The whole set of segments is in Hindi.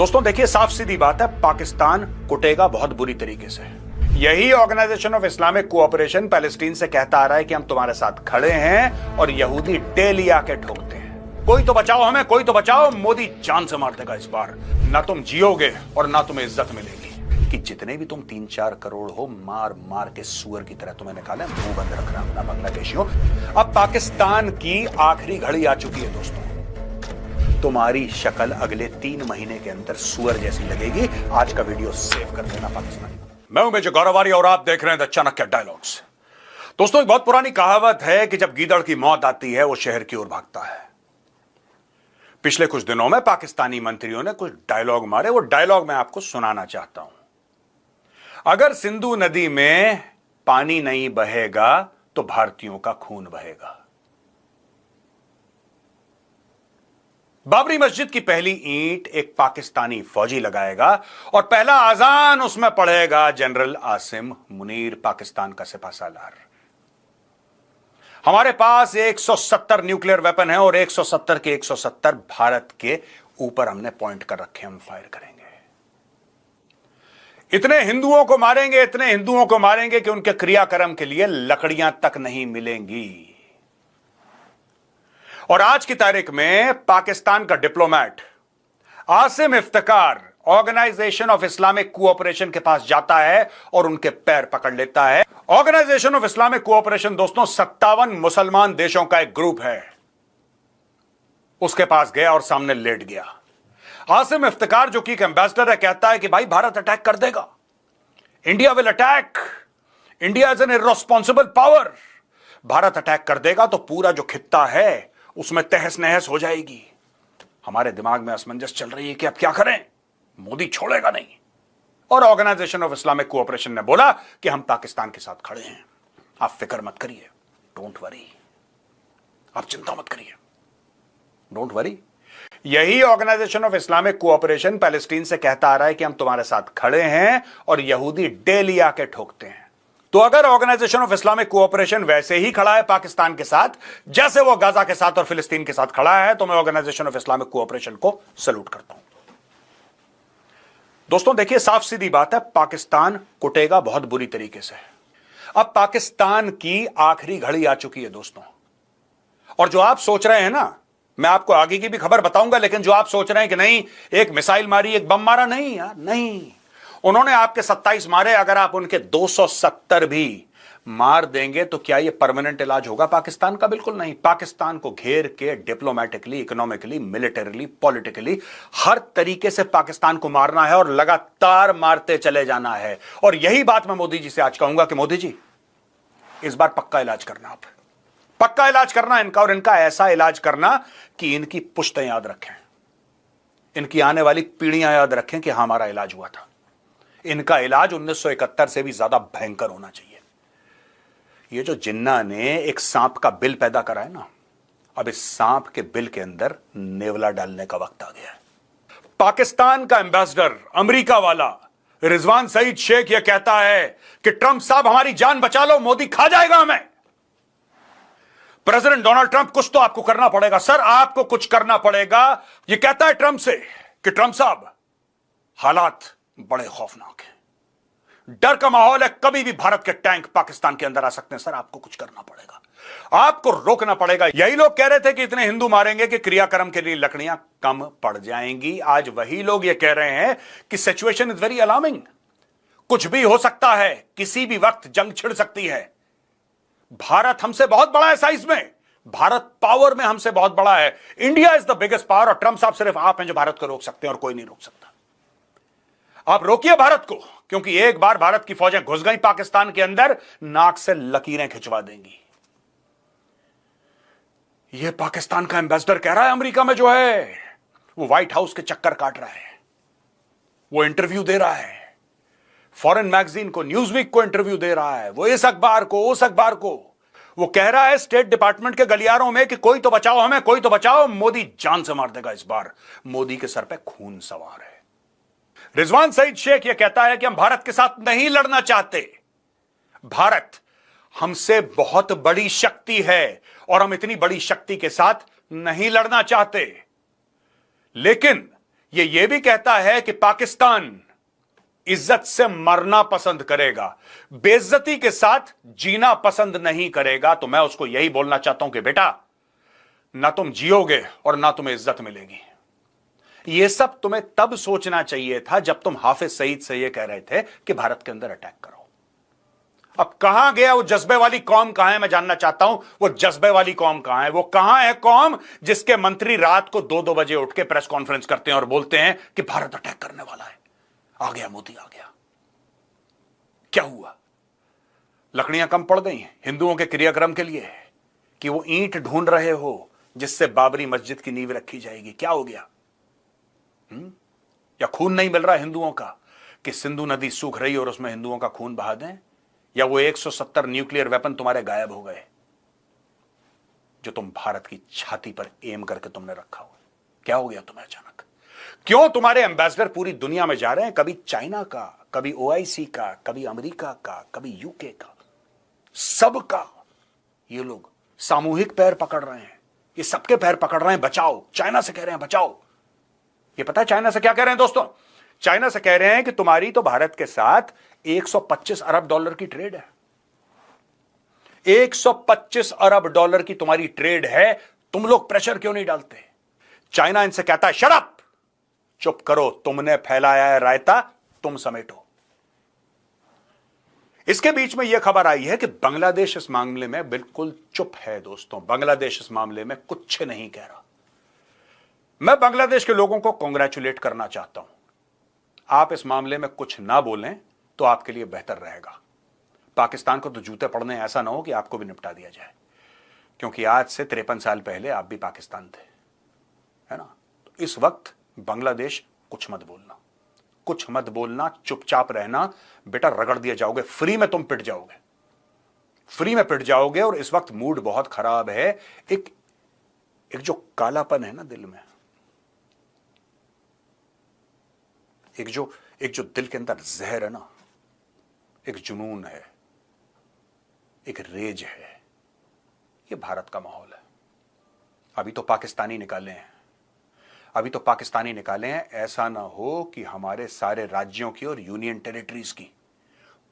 दोस्तों देखिए, साफ सीधी बात है, पाकिस्तान कुटेगा बहुत बुरी तरीके से। यही Organisation of Islamic Cooperation Palestine से कहता आ रहा है कि हम तुम्हारे साथ खड़े हैं, और यहूदी डेली आके ठोकते हैं, कोई तो बचाओ हमें, कोई तो बचाओ, मोदी जान से मार देगा इस बार। ना तुम जियोगे और ना तुम्हें इज्जत मिलेगी। कि जितने भी तुम 3-4 करोड़ हो, मार मार के सुअर की तरह तुम्हें निकाले, मुंह बंद रखना अपना बांग्लादेशियों। अब पाकिस्तान की आखिरी घड़ी आ चुकी है दोस्तों। तुम्हारी शक्ल अगले 3 महीने के अंदर सुअर जैसी लगेगी। आज का वीडियो सेव कर देना पाकिस्तान। मैं हूं मेजर गौरवारी और आप देख रहे हैं द चाणक्य डायलॉग्स। दोस्तों, एक बहुत पुरानी कहावत है कि जब गीदड़ की मौत आती है वो शहर की ओर भागता है। पिछले कुछ दिनों में पाकिस्तानी मंत्रियों ने कुछ डायलॉग मारे, वो डायलॉग मैं आपको सुनाना चाहता हूं। अगर सिंधु नदी में पानी नहीं बहेगा तो भारतीयों का खून बहेगा। बाबरी मस्जिद की पहली ईंट एक पाकिस्तानी फौजी लगाएगा और पहला आजान उसमें पढ़ेगा जनरल आसिम मुनीर, पाकिस्तान का सिपाहसालार। हमारे पास 170 न्यूक्लियर वेपन है और 170 के 170 भारत के ऊपर हमने पॉइंट कर रखे, हम फायर करेंगे। इतने हिंदुओं को मारेंगे, इतने हिंदुओं को मारेंगे कि उनके क्रियाक्रम के लिए लकड़ियां तक नहीं मिलेंगी। और आज की तारीख में पाकिस्तान का diplomat Asim Iftikhar Organisation of Islamic Cooperation के पास जाता है और उनके पैर पकड़ लेता है। ऑर्गेनाइजेशन ऑफ इस्लामिक कोऑपरेशन दोस्तों 57 मुसलमान देशों का एक ग्रुप है। उसके पास गया और सामने लेट गया। आसिम इफ्तिकार जो कि एम्बेसडर है, कहता है कि भाई भारत अटैक कर देगा, India will attack, India is an irresponsible power. Bharat attack कर देगा तो पूरा जो खित्ता है उसमें तहस नहस हो जाएगी। हमारे दिमाग में असमंजस चल रही है कि अब क्या करें, मोदी छोड़ेगा नहीं। और ऑर्गेनाइजेशन ऑफ इस्लामिक कोऑपरेशन ने बोला कि हम पाकिस्तान के साथ खड़े हैं, आप फिक्र मत करिए, डोंट वरी, आप चिंता मत करिए, डोंट वरी। यही Organisation of Islamic Cooperation Palestine से कहता आ रहा है कि हम तुम्हारे साथ खड़े हैं, और यहूदी डेली आके ठोकते हैं। तो अगर ऑर्गेनाइजेशन ऑफ इस्लामिक कोऑपरेशन वैसे ही खड़ा है पाकिस्तान के साथ जैसे वो गाजा के साथ और फिलिस्तीन के साथ खड़ा है, तो मैं ऑर्गेनाइजेशन ऑफ इस्लामिक कोऑपरेशन को सैल्यूट करता हूं। दोस्तों देखिए, साफ सीधी बात है, पाकिस्तान कुटेगा बहुत बुरी तरीके से। अब पाकिस्तान की आखिरी घड़ी आ चुकी है दोस्तों। और जो आप सोच रहे हैं ना, मैं आपको आगे की भी खबर बताऊंगा, लेकिन जो आप सोच रहे हैं कि नहीं एक मिसाइल मारी, एक बम मारा, नहीं यार, नहीं। उन्होंने आपके 27 मारे, अगर आप उनके 270 भी मार देंगे तो क्या यह परमानेंट इलाज होगा पाकिस्तान का? बिल्कुल नहीं। पाकिस्तान को घेर के डिप्लोमेटिकली, इकोनॉमिकली, मिलिटरीली, पॉलिटिकली हर तरीके से पाकिस्तान को मारना है और लगातार मारते चले जाना है। और यही बात मैं मोदी जी से आज कहूंगा कि मोदी जी, इस बार पक्का इलाज करना, आप पक्का इलाज करना इनका, और इनका ऐसा इलाज करना कि इनकी पुश्तें याद रखें, इनकी आने वाली पीढ़ियां याद रखें कि हमारा इलाज हुआ था। इनका इलाज 1971 से भी ज्यादा भयंकर होना चाहिए। ये जो जिन्ना ने एक सांप का बिल पैदा करा है ना, अब इस सांप के बिल के अंदर नेवला डालने का वक्त आ गया है। पाकिस्तान का एम्बेसडर, अमेरिका वाला रिजवान सईद शेख, यह कहता है कि ट्रंप साहब हमारी जान बचा लो, मोदी खा जाएगा हमें। प्रेसिडेंट डोनाल्ड ट्रंप, कुछ तो आपको करना पड़ेगा सर, आपको कुछ करना पड़ेगा। यह कहता है ट्रंप से कि ट्रंप साहब हालात बड़े खौफनाक हैं, डर का माहौल है, कभी भी भारत के टैंक पाकिस्तान के अंदर आ सकते हैं सर, आपको कुछ करना पड़ेगा, आपको रोकना पड़ेगा। यही लोग कह रहे थे कि इतने हिंदू मारेंगे कि क्रियाक्रम के लिए लकड़ियां कम पड़ जाएंगी। आज वही लोग ये कह रहे हैं कि सिचुएशन इज वेरी अलार्मिंग, कुछ भी हो सकता है, किसी भी वक्त जंग छिड़ सकती है। भारत हमसे बहुत बड़ा है साइज में, भारत पावर में हमसे बहुत बड़ा है। India is the biggest power, और ट्रंप साहब सिर्फ आप हैं जो भारत को रोक सकते हैं और कोई नहीं रोक सकता। आप रोकिए भारत को, क्योंकि एक बार भारत की फौजें घुस गई पाकिस्तान के अंदर, नाक से लकीरें खिंचवा देंगी। यह पाकिस्तान का एम्बेसडर कह रहा है अमेरिका में जो है, वो व्हाइट हाउस के चक्कर काट रहा है, वो इंटरव्यू दे रहा है, फॉरेन मैगजीन को, न्यूज़वीक को इंटरव्यू दे रहा है, वो इस अखबार को, उस अखबार को। वो कह रहा है स्टेट डिपार्टमेंट के गलियारों में कि कोई तो बचाओ हमें, कोई तो बचाओ, मोदी जान से मार देगा इस बार, मोदी के सर पे खून सवार है। रिजवान सईद शेख यह कहता है कि हम भारत के साथ नहीं लड़ना चाहते, भारत हमसे बहुत बड़ी शक्ति है और हम इतनी बड़ी शक्ति के साथ नहीं लड़ना चाहते। लेकिन ये भी कहता है कि पाकिस्तान इज्जत से मरना पसंद करेगा, बेइज्जती के साथ जीना पसंद नहीं करेगा। तो मैं उसको यही बोलना चाहता हूं कि बेटा, ना तुम जियोगे और ना तुम्हें इज्जत मिलेगी। यह सब तुम्हें तब सोचना चाहिए था जब तुम हाफिज सईद से यह कह रहे थे कि भारत के अंदर अटैक करो। अब कहां गया वो जज्बे वाली कौम? कहां है मैं जानना चाहता हूं। वो जज्बे वाली कौम कहां है? वो कहां है कौम जिसके मंत्री रात को 2-2 बजे उठ के प्रेस कॉन्फ्रेंस करते हैं और बोलते हैं कि भारत अटैक करने वाला है, आ गया मोदी, आ गया। क्या हुआ? लकड़ियां कम पड़ गई हैं हिंदुओं के क्रियाक्रम के लिए कि वो ईंट ढूंढ रहे हो जिससे बाबरी मस्जिद की नींव रखी जाएगी? क्या हो गया? या खून नहीं मिल रहा हिंदुओं का कि सिंधु नदी सूख रही और उसमें हिंदुओं का खून बहा दें? या वो 170 न्यूक्लियर वेपन तुम्हारे गायब हो गए जो तुम भारत की छाती पर एम करके तुमने रखा हुआ? क्या हो गया तुम्हें अचानक? क्यों तुम्हारे एम्बेसडर पूरी दुनिया में जा रहे हैं, कभी चाइना का, कभी ओआईसी का, कभी अमेरिका का, कभी यूके का, सबका ये लोग सामूहिक पैर पकड़ रहे हैं। ये सबके पैर पकड़ रहे हैं, बचाओ। चाइना से कह रहे हैं बचाओ। ये पता है चाइना से क्या कह रहे हैं दोस्तों? चाइना से कह रहे हैं कि तुम्हारी तो भारत के साथ 125 अरब डॉलर की ट्रेड है। 125 अरब डॉलर की तुम्हारी ट्रेड है, तुम लोग प्रेशर क्यों नहीं डालते? चाइना इनसे कहता है शट अप, चुप करो, तुमने फैलाया है रायता, तुम समेटो। इसके बीच में यह खबर आई है कि बांग्लादेश इस मामले में बिल्कुल चुप है दोस्तों। बांग्लादेश इस मामले में कुछ नहीं कह रहा। मैं बांग्लादेश के लोगों को कांग्रेचुलेट करना चाहता हूं। आप इस मामले में कुछ ना बोलें तो आपके लिए बेहतर रहेगा। पाकिस्तान को तो जूते पड़ने, ऐसा ना हो कि आपको भी निपटा दिया जाए, क्योंकि आज से 53 साल पहले आप भी पाकिस्तान थे, है ना? तो इस वक्त बांग्लादेश कुछ मत बोलना, कुछ मत बोलना, चुपचाप रहना। बेटा रगड़ दिए जाओगे, फ्री में तुम पिट जाओगे, फ्री में पिट जाओगे। और इस वक्त मूड बहुत खराब है। एक जो कालापन है ना दिल में, एक जो दिल के अंदर जहर है ना, एक जुनून है, एक रेज है, ये भारत का माहौल है। अभी तो पाकिस्तानी निकाले हैं, अभी तो पाकिस्तानी निकाले हैं। ऐसा ना हो कि हमारे सारे राज्यों की और यूनियन टेरिटरीज की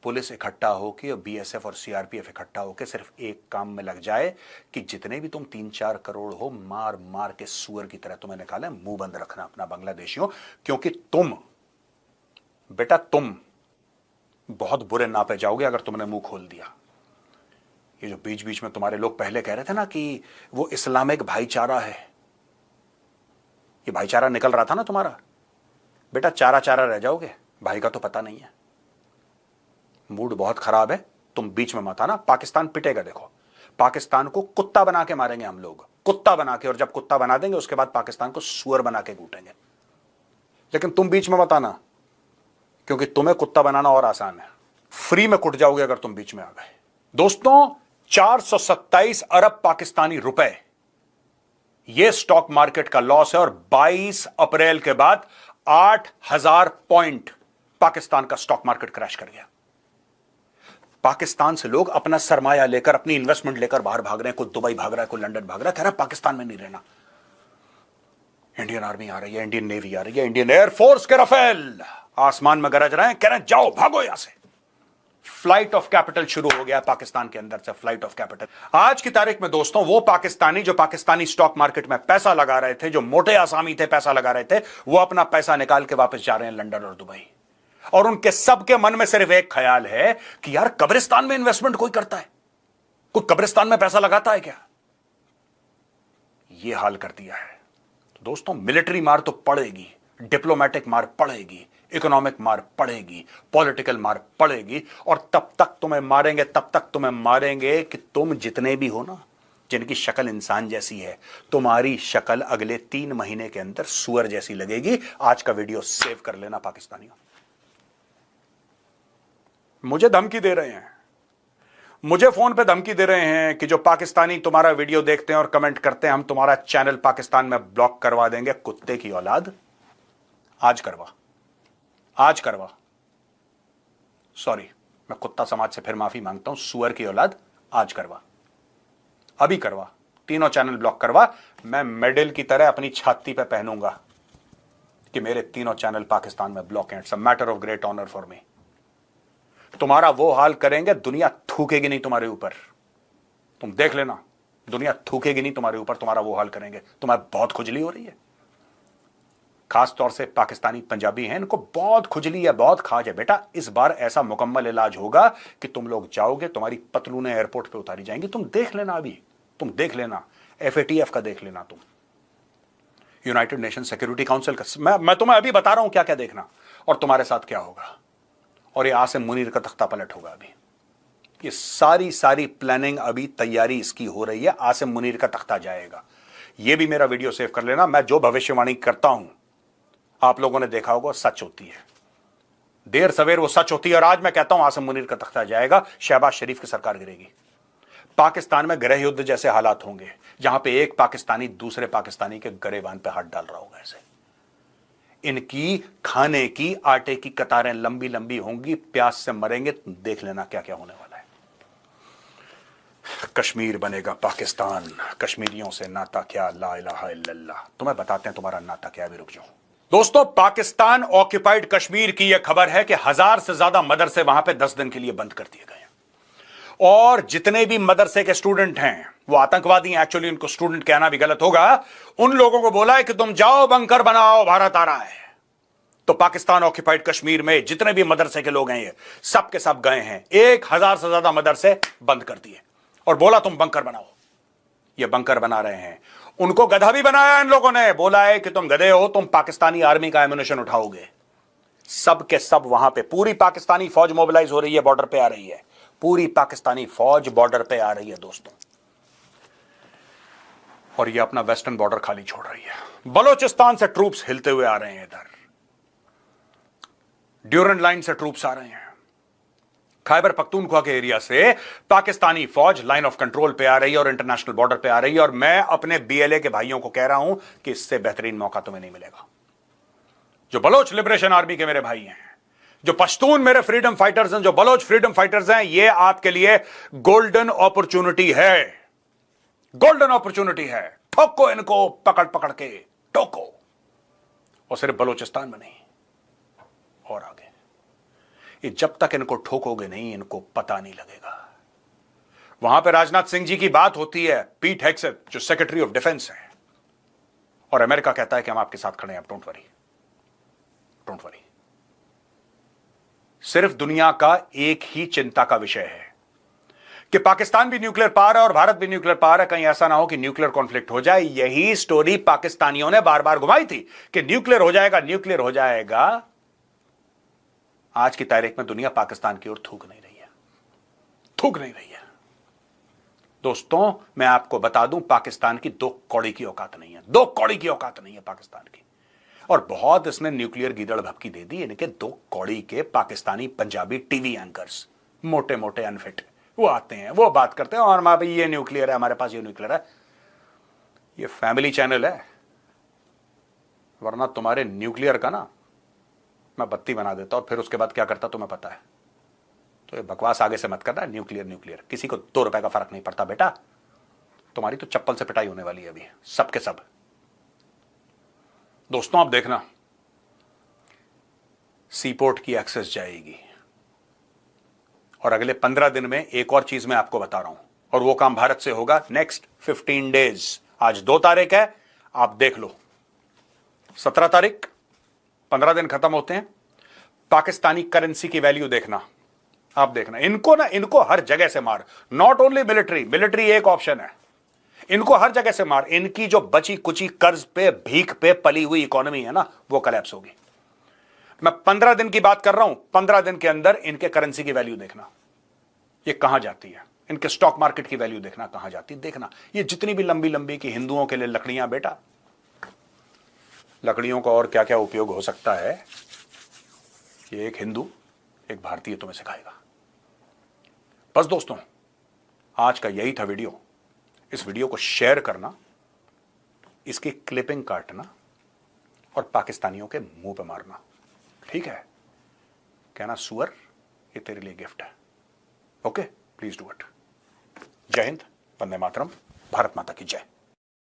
पुलिस इकट्ठा होकर, बीएसएफ और सीआरपीएफ इकट्ठा होकर सिर्फ एक काम में लग जाए कि जितने भी तुम 3-4 करोड़ हो, मार मार के सुअर की तरह तुम्हें निकाले। मुंह बंद रखना अपना बांग्लादेशियों, क्योंकि तुम बेटा तुम बहुत बुरे नापे जाओगे अगर तुमने मुंह खोल दिया। ये जो बीच बीच में तुम्हारे लोग पहले कह रहे थे ना कि वो इस्लामिक भाईचारा है, ये भाईचारा निकल रहा था ना तुम्हारा, बेटा चारा चारा रह जाओगे, भाई का तो पता नहीं है। मूड बहुत खराब है, तुम बीच में मत आना। पाकिस्तान पिटेगा, देखो पाकिस्तान को कुत्ता बना के मारेंगे हम लोग, कुत्ता बना के। और जब कुत्ता बना देंगे उसके बाद पाकिस्तान को सुअर बना के कूटेंगे। लेकिन तुम बीच में मत आना, क्योंकि तुम्हें कुत्ता बनाना और आसान है। फ्री में कुट जाओगे अगर तुम बीच में आ गए। दोस्तों 427 अरब पाकिस्तानी रुपए यह स्टॉक मार्केट का लॉस है। और 22 अप्रैल के बाद 8000 पॉइंट पाकिस्तान का स्टॉक मार्केट क्रैश कर गया। पाकिस्तान से लोग अपना सरमाया लेकर, अपनी इन्वेस्टमेंट लेकर बाहर भाग रहे हैं। कोई दुबई भाग रहा है, कोई लंदन भाग रहा है, कह रहा है पाकिस्तान में नहीं रहना। इंडियन आर्मी आ रही है, इंडियन नेवी आ रही है, इंडियन एयरफोर्स के राफेल आसमान में गरज रहे हैं, कह रहे हैं जाओ भागो यहां से। फ्लाइट ऑफ कैपिटल शुरू हो गया पाकिस्तान के अंदर से, फ्लाइट ऑफ कैपिटल। आज की तारीख में दोस्तों वो पाकिस्तानी जो पाकिस्तानी स्टॉक मार्केट में पैसा लगा रहे थे, जो मोटे आसामी थे पैसा लगा रहे थे, वो अपना पैसा निकाल के वापस जा रहे हैं लंदन और दुबई। और उनके सबके मन में सिर्फ एक ख्याल है कि यार कब्रिस्तान में इन्वेस्टमेंट कोई करता है, कोई कब्रिस्तान में पैसा लगाता है क्या? यह हाल कर दिया है। तो दोस्तों मिलिट्री मार तो पड़ेगी, डिप्लोमेटिक मार पड़ेगी, इकोनॉमिक मार पड़ेगी, पॉलिटिकल मार पड़ेगी। और तब तक तुम्हें मारेंगे, तब तक तुम्हें मारेंगे कि तुम जितने भी हो ना, जिनकी शक्ल इंसान जैसी है, तुम्हारी शक्ल अगले 3 महीने के अंदर सुअर जैसी लगेगी। आज का वीडियो सेव कर लेना पाकिस्तानियों। मुझे धमकी दे रहे हैं, मुझे फोन पे धमकी दे रहे हैं कि जो पाकिस्तानी तुम्हारा वीडियो देखते हैं और कमेंट करते हैं, हम तुम्हारा चैनल पाकिस्तान में ब्लॉक करवा देंगे। कुत्ते की औलाद, आज करवा, आज करवा। सॉरी, मैं कुत्ता समाज से फिर माफी मांगता हूं। सुअर की औलाद, आज करवा, अभी करवा, तीनों चैनल ब्लॉक करवा। मैं मेडल की तरह अपनी छाती पे पहनूंगा कि मेरे तीनों चैनल पाकिस्तान में ब्लॉक हैं। It's a matter of great honour for me. तुम्हारा वो हाल करेंगे, दुनिया थूकेगी नहीं तुम्हारे ऊपर। तुम देख लेना, दुनिया थूकेगी नहीं तुम्हारे ऊपर, तुम्हारा वो हाल करेंगे। तुम्हें बहुत खुजली हो रही है, खास तौर से पाकिस्तानी पंजाबी हैं, इनको बहुत खुजली है, बहुत खाज है। बेटा इस बार ऐसा मुकम्मल इलाज होगा कि तुम लोग जाओगे, तुम्हारी पतलूनें एयरपोर्ट पे उतारी जाएंगी। तुम देख लेना, अभी तुम देख लेना, FATF का देख लेना, तुम यूनाइटेड नेशन सिक्योरिटी काउंसिल का। मैं तुम्हें अभी बता रहा हूं क्या क्या देखना और तुम्हारे साथ क्या होगा। और ये आसिम मुनीर का तख्ता पलट होगा। अभी ये सारी प्लानिंग, अभी तैयारी इसकी हो रही है। आसिम मुनीर का तख्ता जाएगा। ये भी मेरा वीडियो सेव कर लेना। मैं जो भविष्यवाणी करता हूं, आप लोगों ने देखा होगा, सच होती है, देर सवेर वो सच होती है। और आज मैं कहता हूं आसिम मुनीर का तख्ता जाएगा, शहबाज शरीफ की सरकार गिरेगी। पाकिस्तान में गृह युद्ध जैसे हालात होंगे, जहां पे एक पाकिस्तानी दूसरे पाकिस्तानी के गरेबान पे हाथ डाल रहा होगा। ऐसे इनकी खाने की, आटे की कतारें लंबी लंबी होंगी, प्यास से मरेंगे। तुम देख लेना क्या क्या होने वाला है। कश्मीर बनेगा पाकिस्तान, कश्मीरियों से नाता क्या, ला इलाहा इल्लल्लाह। तुम्हें बताते हैं तुम्हारा नाता क्या है। भी रुक जाओ दोस्तों। पाकिस्तान ऑक्यूपाइड कश्मीर की यह खबर है कि 1000 से ज्यादा मदरसे वहां पे 10 दिन के लिए बंद कर दिए गए। और जितने भी मदरसे के स्टूडेंट हैं वो आतंकवादी हैं। एक्चुअली उनको स्टूडेंट कहना भी गलत होगा। उन लोगों को बोला है कि तुम जाओ बंकर बनाओ, भारत आ रहा है। तो पाकिस्तान ऑक्यूपाइड कश्मीर में जितने भी मदरसे के लोग हैं, ये सब के सब गए हैं। 1000 से ज्यादा मदरसे बंद कर दिए और बोला तुम बंकर बनाओ। ये बंकर बना रहे हैं। उनको गधा भी बनाया इन लोगों ने, बोला है कि तुम गधे हो, तुम पाकिस्तानी आर्मी का एम्युनिशन उठाओगे। सब के सब वहां पे पूरी पाकिस्तानी फौज मोबिलाइज हो रही है, बॉर्डर पे आ रही है। पूरी पाकिस्तानी फौज बॉर्डर पे आ रही है दोस्तों। और ये अपना वेस्टर्न बॉर्डर खाली छोड़ रही है। बलोचिस्तान से ट्रूप्स हिलते हुए आ रहे हैं। इधर ड्यूरन लाइन से ट्रूप्स आ रहे हैं। खैबर पख्तूनख्वा के एरिया से पाकिस्तानी फौज लाइन ऑफ कंट्रोल पे आ रही है और इंटरनेशनल बॉर्डर पे आ रही है। और मैं अपने BLA के भाइयों को कह रहा हूं कि इससे बेहतरीन मौका तुम्हें नहीं मिलेगा। जो बलोच लिबरेशन आर्मी के मेरे भाई हैं, जो पश्तून मेरे फ्रीडम फाइटर्स हैं, जो बलोच फ्रीडम फाइटर्स हैं, ये आपके लिए गोल्डन अपॉर्चुनिटी है। गोल्डन अपॉर्चुनिटी है। ठोको इनको, पकड़ पकड़ के ठोको। और सिर्फ बलोचिस्तान में नहीं, और आगे। ये जब तक इनको ठोकोगे नहीं, इनको पता नहीं लगेगा। वहां पे राजनाथ सिंह जी की बात होती है, पीट हेग्सेथ जो सेक्रेटरी ऑफ डिफेंस है, और अमेरिका कहता है कि हम आपके साथ खड़े हैं, डोंट वरी, डोंट वरी। सिर्फ दुनिया का एक ही चिंता का विषय है कि पाकिस्तान भी न्यूक्लियर पावर है और भारत भी न्यूक्लियर पावर है। कहीं ऐसा ना हो कि न्यूक्लियर कॉन्फ्लिक्ट हो जाए। यही स्टोरी पाकिस्तानियों ने बार बार घुमाई थी कि न्यूक्लियर हो जाएगा, न्यूक्लियर हो जाएगा। आज की तारीख में दुनिया पाकिस्तान की ओर थूक नहीं रही है, थूक नहीं रही है। दोस्तों मैं आपको बता दूं, पाकिस्तान की 2 कौड़ी की औकात नहीं है। 2 कौड़ी की औकात नहीं है पाकिस्तान की। और बहुत इसने न्यूक्लियर गीदड़ भपकी दे दी। इनके 2 कौड़ी के पाकिस्तानी पंजाबी टीवी एंकर्स, मोटे मोटे अनफिट, वो आते हैं, वो बात करते हैं, और भाई ये न्यूक्लियर है, हमारे पास ये न्यूक्लियर है। ये फैमिली चैनल है, वरना तुम्हारे न्यूक्लियर का ना मैं बत्ती बना देता और फिर उसके बाद क्या करता तुम्हें पता है। तो ये बकवास आगे से मत करना। न्यूक्लियर न्यूक्लियर किसी को 2 रुपए का फर्क नहीं पड़ता बेटा। तुम्हारी तो चप्पल से पिटाई होने वाली है अभी, सबके सब। दोस्तों आप देखना, सीपोर्ट की एक्सेस जाएगी। और अगले 15 दिन में एक और चीज मैं आपको बता रहा हूं, और वो काम भारत से होगा नेक्स्ट 15 डेज। आज 2 तारीख है, आप देख लो 17 तारीख, 15 दिन खत्म होते हैं। पाकिस्तानी करेंसी की वैल्यू देखना, आप देखना। इनको हर जगह से मार, नॉट ओनली मिलिट्री, मिलिट्री एक ऑप्शन है, इनको हर जगह से मार। इनकी जो बची कुची कर्ज पे, भीख पे पली हुई इकोनॉमी है ना, वो कोलैप्स होगी। मैं 15 दिन की बात कर रहा हूं। 15 दिन के अंदर इनके करेंसी की वैल्यू देखना, ये कहां जाती है। इनके स्टॉक मार्केट की वैल्यू देखना कहां जाती है। देखना ये जितनी भी लंबी लंबी की हिंदुओं के लिए लकड़ियां, बेटा लकड़ियों का और क्या क्या उपयोग हो सकता है, ये एक हिंदू, एक भारतीय तुम्हें सिखाएगा। बस दोस्तों आज का यही था वीडियो। इस वीडियो को शेयर करना, इसकी क्लिपिंग काटना और पाकिस्तानियों के मुंह पे मारना, ठीक है। कहना सुअर ये तेरे लिए गिफ्ट है। Okay, please do it. जय हिंद, वंदे मातरम, भारत माता की जय।